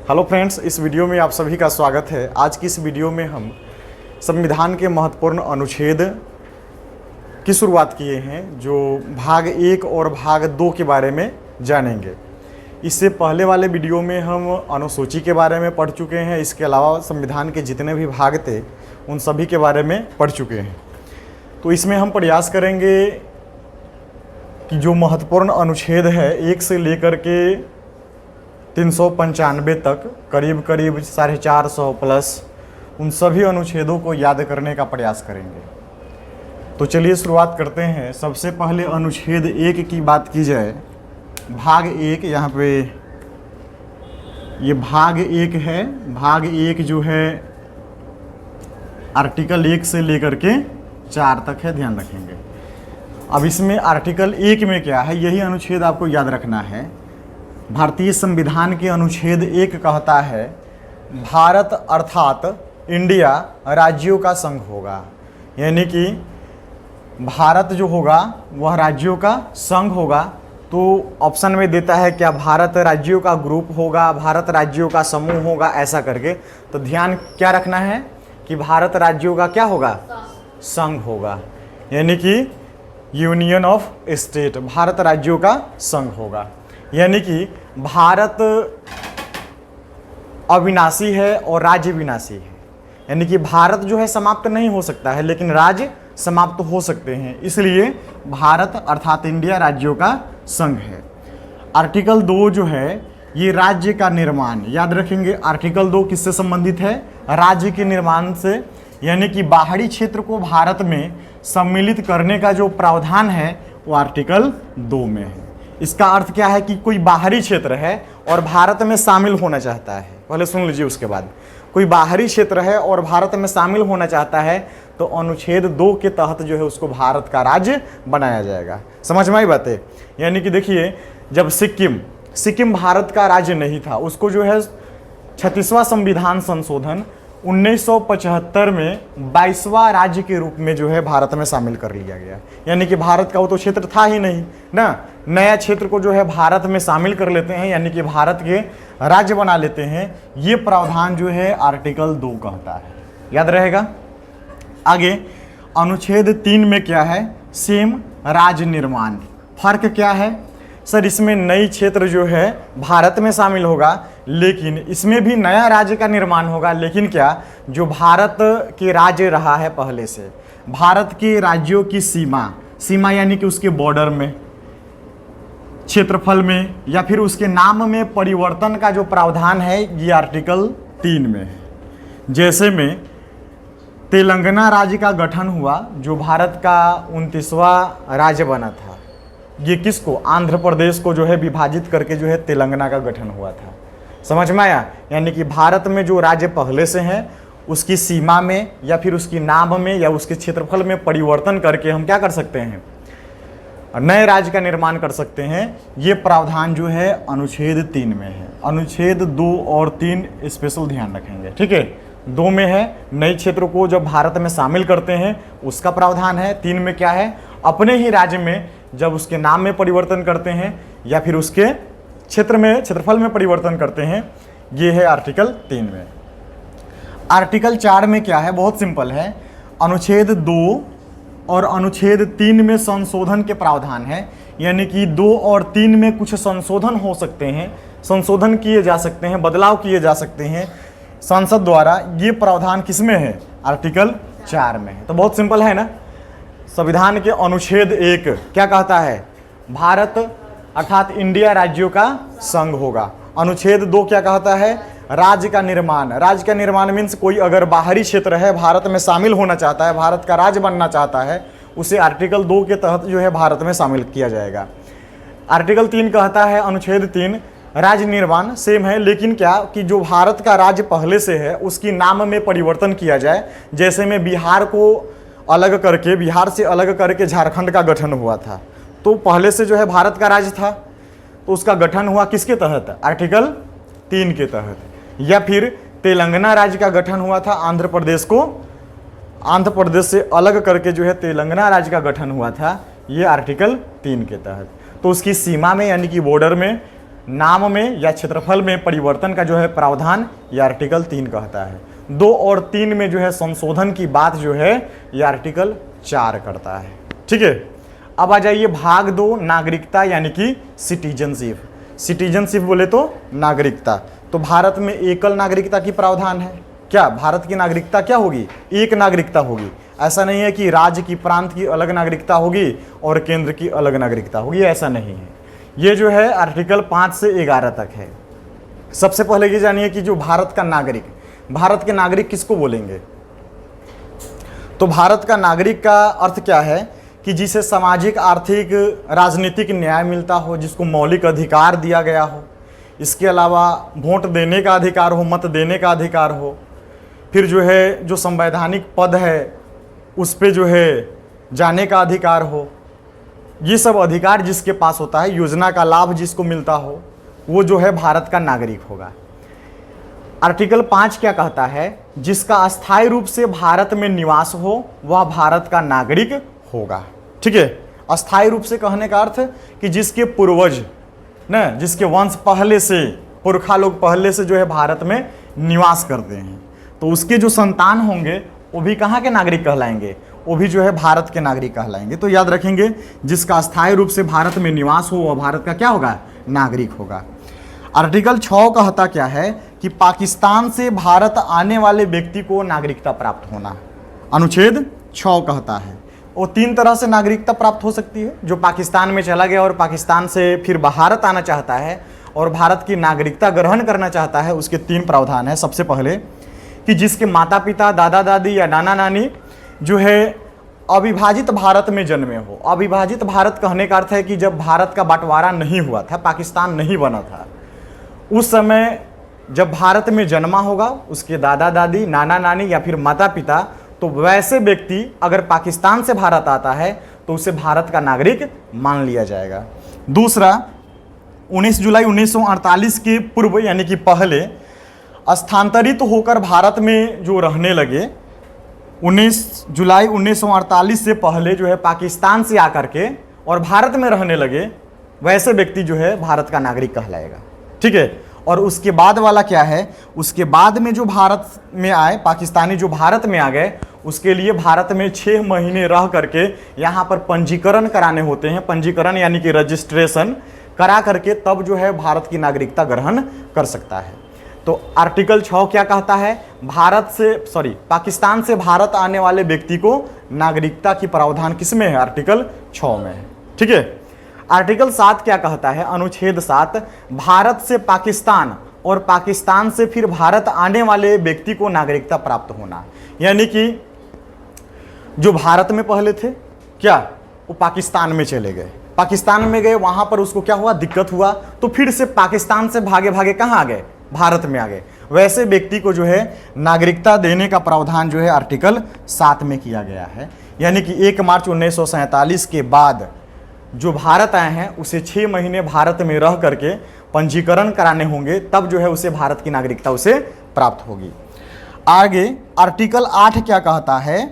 Hello friends, इस video में आप सभी का स्वागत है। आज की इस वीडियो में हम संविधान के महत्वपूर्ण अनुच्छेद की शुरुआत किए हैं, जो भाग 1 और भाग 2 के बारे में जानेंगे। इससे पहले वाले वीडियो में हम अनुसूची के बारे में पढ़ चुके हैं। इसके अलावा संविधान के जितने भी भाग थे उन सभी के बारे में पढ़ चुके हैं। तो इसमें हम प्रयास करेंगे कि जो महत्वपूर्ण अनुच्छेद है 1 से लेकर के 395 तक, करीब 450 प्लस, उन सभी अनुच्छेदों को याद करने का प्रयास करेंगे। तो चलिए शुरुआत करते हैं। सबसे पहले अनुच्छेद 1 की बात की जाए, भाग 1, यहाँ पे ये भाग 1 है। भाग 1 जो है आर्टिकल 1 से लेकर के 4 तक है, ध्यान रखेंगे। अब इसमें आर्टिकल 1 में क्या है, यही अनुच्छेद आपको याद रखना है। भारतीय संविधान के अनुच्छेद 1 कहता है भारत अर्थात इंडिया राज्यों का संघ होगा, यानी कि भारत जो होगा वह राज्यों का संघ होगा। तो ऑप्शन में देता है क्या भारत राज्यों का ग्रुप होगा, भारत राज्यों का समूह होगा, ऐसा करके। तो ध्यान क्या रखना है कि भारत राज्यों का क्या होगा, संघ होगा, यानी कि यूनियन ऑफ स्टेट, भारत राज्यों का संघ होगा। यानी कि भारत अविनाशी है और राज्य विनाशी है, यानी कि भारत जो है समाप्त नहीं हो सकता है लेकिन राज्य समाप्त हो सकते हैं, इसलिए भारत अर्थात इंडिया राज्यों का संघ है। आर्टिकल 2 जो है ये राज्य का निर्माण, याद रखेंगे। आर्टिकल 2 किससे संबंधित है, राज्य के निर्माण से, यानी कि बाहरी क्षेत्र को भारत में सम्मिलित करने का जो प्रावधान है वो आर्टिकल 2 में है। इसका अर्थ क्या है कि कोई बाहरी क्षेत्र है और भारत में शामिल होना चाहता है, पहले सुन लीजिए उसके बाद। कोई बाहरी क्षेत्र है और भारत में शामिल होना चाहता है तो अनुच्छेद 2 के तहत जो है उसको भारत का राज्य बनाया जाएगा। समझ में आई बातें। यानी कि देखिए, जब सिक्किम भारत का राज्य नहीं था, उसको जो है 36वां संविधान संशोधन 1975 में 22वां राज्य के रूप में जो है भारत में शामिल कर लिया गया। यानी कि भारत का वो तो क्षेत्र था ही नहीं ना, नया क्षेत्र को जो है भारत में शामिल कर लेते हैं, यानी कि भारत के राज्य बना लेते हैं। ये प्रावधान जो है आर्टिकल 2 कहता है, याद रहेगा। आगे अनुच्छेद 3 में क्या है, सेम राज्य निर्माण। फर्क क्या है सर, इसमें नई क्षेत्र जो है भारत में शामिल होगा, लेकिन इसमें भी नया राज्य का निर्माण होगा। लेकिन क्या, जो भारत के राज्य रहा है पहले से, भारत के राज्यों की सीमा यानी कि उसके बॉर्डर में, क्षेत्रफल में, या फिर उसके नाम में परिवर्तन का जो प्रावधान है ये आर्टिकल 3 में है। जैसे में तेलंगाना राज्य का गठन हुआ, जो भारत का 29वां राज्य बना था। ये किसको, आंध्र प्रदेश को जो है विभाजित करके जो है तेलंगाना का गठन हुआ था। समझ में आया। यानी कि भारत में जो राज्य पहले से हैं उसकी सीमा में या फिर उसकी नाम में या उसके क्षेत्रफल में परिवर्तन करके हम क्या कर सकते हैं, नए राज्य का निर्माण कर सकते हैं। ये प्रावधान जो है अनुच्छेद 3 में है। अनुच्छेद 2 और 3 स्पेशल ध्यान रखेंगे, ठीक है। 2 में है नए क्षेत्र को जब भारत में शामिल करते हैं उसका प्रावधान है। 3 में क्या है, अपने ही राज्य में जब उसके नाम में परिवर्तन करते हैं या फिर उसके क्षेत्रफल में परिवर्तन करते हैं, ये है आर्टिकल 3 में। आर्टिकल 4 में क्या है, बहुत सिंपल है। अनुच्छेद 2 और अनुच्छेद 3 में संशोधन के प्रावधान है, यानी कि 2 और 3 में कुछ संशोधन हो सकते हैं, संशोधन किए जा सकते हैं, बदलाव किए जा सकते हैं संसद द्वारा। ये प्रावधान किसमें है, आर्टिकल 4 में है। तो बहुत सिंपल है ना। संविधान के अनुच्छेद 1 क्या कहता है, भारत अर्थात इंडिया राज्यों का संघ होगा। अनुच्छेद 2 क्या कहता है, राज्य का निर्माण। राज्य का निर्माण मीन्स कोई अगर बाहरी क्षेत्र है, भारत में शामिल होना चाहता है, भारत का राज्य बनना चाहता है, उसे आर्टिकल 2 के तहत जो है भारत में शामिल किया जाएगा। आर्टिकल 3 कहता है, अनुच्छेद 3 राज्य निर्माण सेम है, लेकिन क्या कि जो भारत का राज्य पहले से है उसकी नाम में परिवर्तन किया जाए। जैसे में बिहार को अलग करके, बिहार से अलग करके झारखंड का गठन हुआ था, तो पहले से जो है भारत का राज्य था, तो उसका गठन हुआ किसके तहत, आर्टिकल 3 के तहत। या फिर तेलंगाना राज्य का गठन हुआ था, आंध्र प्रदेश से अलग करके जो है तेलंगाना राज्य का गठन हुआ था, ये आर्टिकल 3 के तहत। तो उसकी सीमा में यानी कि बॉर्डर में, नाम में या क्षेत्रफल में परिवर्तन का जो है प्रावधान ये आर्टिकल 3 कहता है। 2 और 3 में जो है संशोधन की बात जो है ये आर्टिकल 4 करता है। ठीक है, अब आ जाइए भाग 2 नागरिकता यानी कि सिटीजनशिप। सिटीजनशिप बोले तो नागरिकता। तो भारत में एकल नागरिकता की प्रावधान है। क्या भारत की नागरिकता क्या होगी? एक नागरिकता होगी। ऐसा नहीं है कि राज्य की प्रांत की अलग नागरिकता होगी और केंद्र की अलग नागरिकता होगी, ऐसा नहीं है। ये जो है आर्टिकल 5 से 11 तक है। सबसे पहले ये जानिए कि जो भारत का नागरिक, भारत के नागरिक किसको बोलेंगे? तो भारत का नागरिक का अर्थ क्या है कि जिसे सामाजिक, आर्थिक, राजनीतिक न्याय मिलता हो, जिसको मौलिक अधिकार दिया गया हो, इसके अलावा वोट देने का अधिकार हो, मत देने का अधिकार हो, फिर जो है जो संवैधानिक पद है उस पे जो है जाने का अधिकार हो, ये सब अधिकार जिसके पास होता है, योजना का लाभ जिसको मिलता हो, वो जो है भारत का नागरिक होगा। आर्टिकल 5 क्या कहता है? जिसका अस्थायी रूप से भारत में निवास हो वह भारत का नागरिक होगा। ठीक है, अस्थायी रूप से कहने का अर्थ कि जिसके पूर्वज न, जिसके वंश पहले से, पुरखा लोग पहले से जो है भारत में निवास करते हैं, तो उसके जो संतान होंगे वो भी कहाँ के नागरिक कहलाएंगे? वो भी जो है भारत के नागरिक कहलाएंगे। तो याद रखेंगे, जिसका अस्थायी रूप से भारत में निवास हो वह भारत का क्या होगा? नागरिक होगा। आर्टिकल 6 कहता क्या है कि पाकिस्तान से भारत आने वाले व्यक्ति को नागरिकता प्राप्त होना। अनुच्छेद 6 कहता है वो 3 तरह से नागरिकता प्राप्त हो सकती है। जो पाकिस्तान में चला गया और पाकिस्तान से फिर भारत आना चाहता है और भारत की नागरिकता ग्रहण करना चाहता है, उसके 3 प्रावधान है। सबसे पहले कि जिसके माता पिता, दादा दादी या नाना नानी जो है अविभाजित भारत में जन्मे हो। अविभाजित भारत कहने का अर्थ है कि जब भारत का बंटवारा नहीं हुआ था, पाकिस्तान नहीं बना था, उस समय जब भारत में जन्मा होगा उसके दादा दादी, नाना नानी या फिर माता पिता, तो वैसे व्यक्ति अगर पाकिस्तान से भारत आता है तो उसे भारत का नागरिक मान लिया जाएगा। दूसरा, 19 जुलाई 1948 के पूर्व यानी कि पहले स्थानांतरित होकर भारत में जो रहने लगे, 19 जुलाई 1948 से पहले जो है पाकिस्तान से आकर के और भारत में रहने लगे, वैसे व्यक्ति जो है भारत का नागरिक कहलाएगा। ठीक है, और उसके बाद वाला क्या है? उसके बाद में जो भारत में आए, पाकिस्तानी जो भारत में आ गए, उसके लिए भारत में 6 महीने रह करके यहाँ पर पंजीकरण कराने होते हैं। पंजीकरण यानी कि रजिस्ट्रेशन करा करके तब जो है भारत की नागरिकता ग्रहण कर सकता है। तो आर्टिकल 6 क्या कहता है? पाकिस्तान से भारत आने वाले व्यक्ति को नागरिकता की प्रावधान किसमें है? आर्टिकल 6 में है। ठीक है, आर्टिकल 7 क्या कहता है? अनुच्छेद 7, भारत से पाकिस्तान और पाकिस्तान से फिर भारत आने वाले व्यक्ति को नागरिकता प्राप्त होना। यानी कि जो भारत में पहले थे क्या, वो पाकिस्तान में चले गए, पाकिस्तान में गए, वहां पर उसको क्या हुआ? दिक्कत हुआ, तो फिर से पाकिस्तान से भागे भागे कहाँ आ गए? भारत में आ गए। वैसे व्यक्ति को जो है नागरिकता देने का प्रावधान जो है आर्टिकल 7 में किया गया है। यानी कि 1 मार्च 1947 के बाद जो भारत आए हैं उसे 6 महीने भारत में रह करके पंजीकरण कराने होंगे, तब जो है उसे भारत की नागरिकता उसे प्राप्त होगी। आगे आर्टिकल 8 क्या कहता है?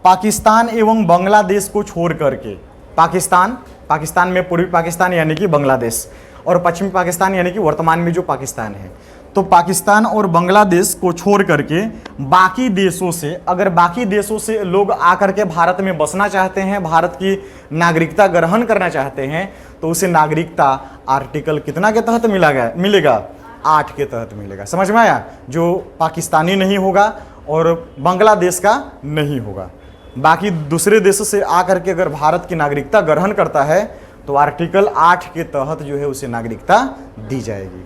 पाकिस्तान एवं बांग्लादेश को छोड़ करके, पाकिस्तान में पूर्वी पाकिस्तान यानी कि बांग्लादेश और पश्चिमी पाकिस्तान यानी कि वर्तमान में जो पाकिस्तान है, तो पाकिस्तान और बांग्लादेश को छोड़ करके बाकी देशों से, अगर बाकी देशों से लोग आकर के भारत में बसना चाहते हैं, भारत की नागरिकता ग्रहण करना चाहते हैं, तो उसे नागरिकता आर्टिकल कितना के तहत मिलेगा? 8 के तहत मिलेगा। समझ में आया? जो पाकिस्तानी नहीं होगा और बांग्लादेश का नहीं होगा, बाकी दूसरे देशों से आकर के अगर भारत की नागरिकता ग्रहण करता है तो आर्टिकल 8 के तहत जो है उसे नागरिकता दी जाएगी।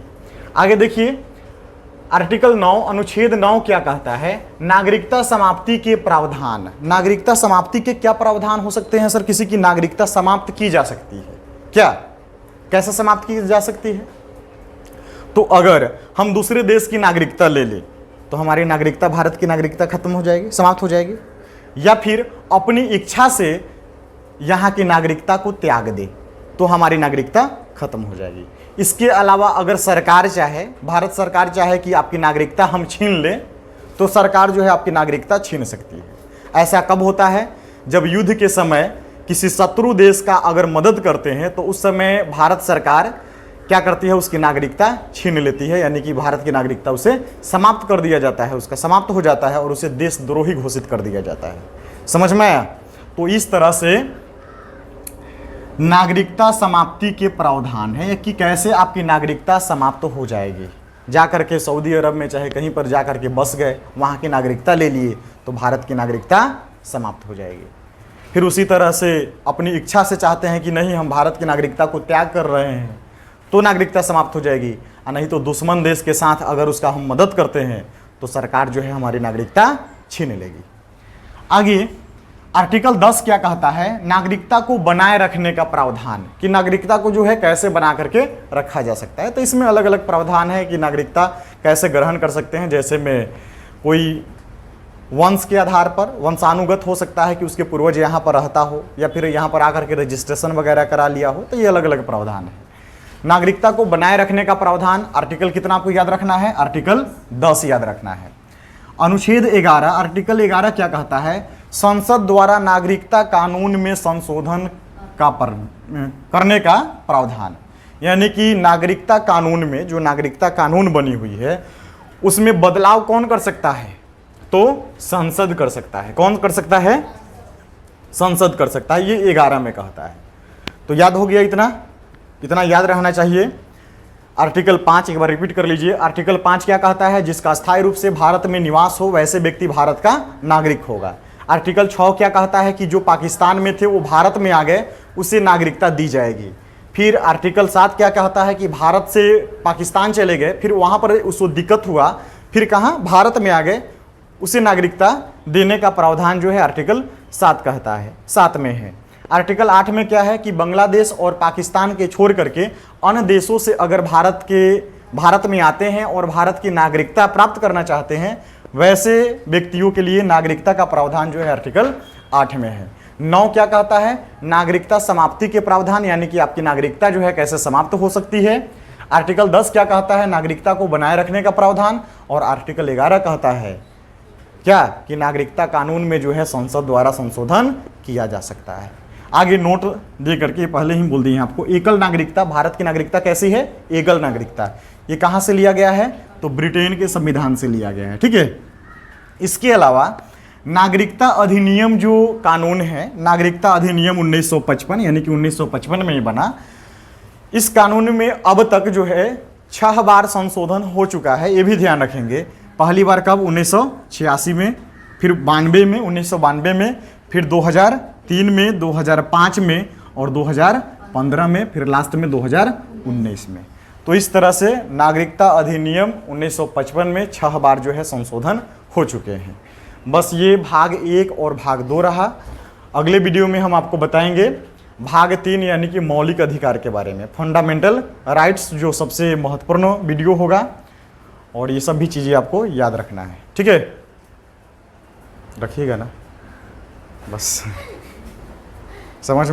आगे देखिए आर्टिकल 9 अनुच्छेद 9 क्या कहता है? नागरिकता समाप्ति के प्रावधान। नागरिकता समाप्ति के क्या प्रावधान हो सकते हैं सर? किसी की नागरिकता समाप्त की जा सकती है क्या? कैसे समाप्त की जा सकती है? तो अगर हम दूसरे देश की नागरिकता ले लें तो हमारी नागरिकता, भारत की नागरिकता खत्म हो जाएगी, समाप्त हो जाएगी, या फिर अपनी इच्छा से यहाँ की नागरिकता को त्याग दे तो हमारी नागरिकता खत्म हो जाएगी। इसके अलावा अगर सरकार चाहे, भारत सरकार चाहे कि आपकी नागरिकता हम छीन लें, तो सरकार जो है आपकी नागरिकता छीन सकती है। ऐसा कब होता है? जब युद्ध के समय किसी शत्रु देश का अगर मदद करते हैं तो उस समय भारत सरकार क्या करती है, उसकी नागरिकता छीन लेती है, यानी कि भारत की नागरिकता उसे समाप्त कर दिया जाता है, उसका समाप्त हो जाता है और उसे देशद्रोही घोषित कर दिया जाता है। समझ में आया? तो इस तरह से नागरिकता समाप्ति के प्रावधान है कि कैसे आपकी नागरिकता समाप्त हो जाएगी। जाकर के सऊदी अरब में चाहे कहीं पर जाकर के बस गए, वहाँ की नागरिकता ले लिए तो भारत की नागरिकता समाप्त हो जाएगी। फिर उसी तरह से अपनी इच्छा से चाहते हैं कि नहीं हम भारत की नागरिकता को त्याग कर रहे हैं तो नागरिकता समाप्त हो जाएगी, और नहीं तो दुश्मन देश के साथ अगर उसका हम मदद करते हैं तो सरकार जो है हमारी नागरिकता छीन लेगी। आगे आर्टिकल 10 क्या कहता है, नागरिकता को बनाए रखने का प्रावधान, कि नागरिकता को जो है कैसे बना करके रखा जा सकता है। तो इसमें अलग अलग प्रावधान है कि नागरिकता कैसे ग्रहण कर सकते हैं। जैसे में कोई वंश के आधार पर वंशानुगत हो सकता है कि उसके पूर्वज यहाँ पर रहता हो या फिर यहाँ पर आकर के रजिस्ट्रेशन वगैरह करा लिया हो, तो ये अलग अलग प्रावधान है। नागरिकता को बनाए रखने का प्रावधान आर्टिकल कितना आपको याद रखना है, आर्टिकल 10 याद रखना है। अनुच्छेद 11, आर्टिकल 11 क्या कहता है, संसद द्वारा नागरिकता कानून में संशोधन करने का प्रावधान, यानी कि नागरिकता कानून में जो नागरिकता कानून बनी हुई है उसमें बदलाव कौन कर सकता है, तो संसद कर सकता है। कौन कर सकता है, संसद कर सकता है, ये 11 में कहता है। तो याद हो गया, इतना याद रहना चाहिए। आर्टिकल 5 एक बार रिपीट कर लीजिए। आर्टिकल 5 क्या कहता है, जिसका स्थायी रूप से भारत में निवास हो वैसे व्यक्ति भारत का नागरिक होगा। आर्टिकल 6 क्या कहता है कि जो पाकिस्तान में थे वो भारत में आ गए उसे नागरिकता दी जाएगी। फिर आर्टिकल 7 क्या कहता है कि भारत से पाकिस्तान चले गए, फिर वहाँ पर उसको दिक्कत हुआ, फिर कहाँ भारत में आ गए, उसे नागरिकता देने का प्रावधान जो है आर्टिकल 7 कहता है, 7 में है। आर्टिकल 8 में क्या है कि बांग्लादेश और पाकिस्तान के छोड़ करके अन्य देशों से अगर भारत में आते हैं और भारत की नागरिकता प्राप्त करना चाहते हैं वैसे व्यक्तियों के लिए नागरिकता का प्रावधान जो है आर्टिकल 8 में है। 9 क्या कहता है, नागरिकता समाप्ति के प्रावधान, यानी कि आपकी नागरिकता जो है कैसे समाप्त हो सकती है। आर्टिकल 10 क्या कहता है, नागरिकता को बनाए रखने का प्रावधान। और आर्टिकल 11 कहता है क्या कि नागरिकता कानून में जो है संसद द्वारा संशोधन किया जा सकता है। आगे नोट दे करके पहले ही बोल दिए आपको, एकल नागरिकता, भारत की नागरिकता कैसी है, एकल नागरिकता। ये कहाँ से लिया गया है, तो ब्रिटेन के संविधान से लिया गया है, ठीक है। इसके अलावा नागरिकता अधिनियम जो कानून है, नागरिकता अधिनियम 1955 यानी कि 1955 में ही बना। इस कानून में अब तक जो है 6 बार संशोधन हो चुका है, ये भी ध्यान रखेंगे। पहली बार कब, 1986 में, फिर 92 में, 1992 में, फिर 2003 में, 2005 में और 2015 में, फिर लास्ट में 2019 में। तो इस तरह से नागरिकता अधिनियम 1955 में 6 बार जो है संशोधन हो चुके हैं। बस ये भाग 1 और भाग 2 रहा। अगले वीडियो में हम आपको बताएंगे भाग 3 यानी कि मौलिक अधिकार के बारे में, फंडामेंटल राइट्स, जो सबसे महत्वपूर्ण वीडियो होगा। और ये सब भी चीज़ें आपको याद रखना है, ठीक है, रखिएगा ना, बस समझ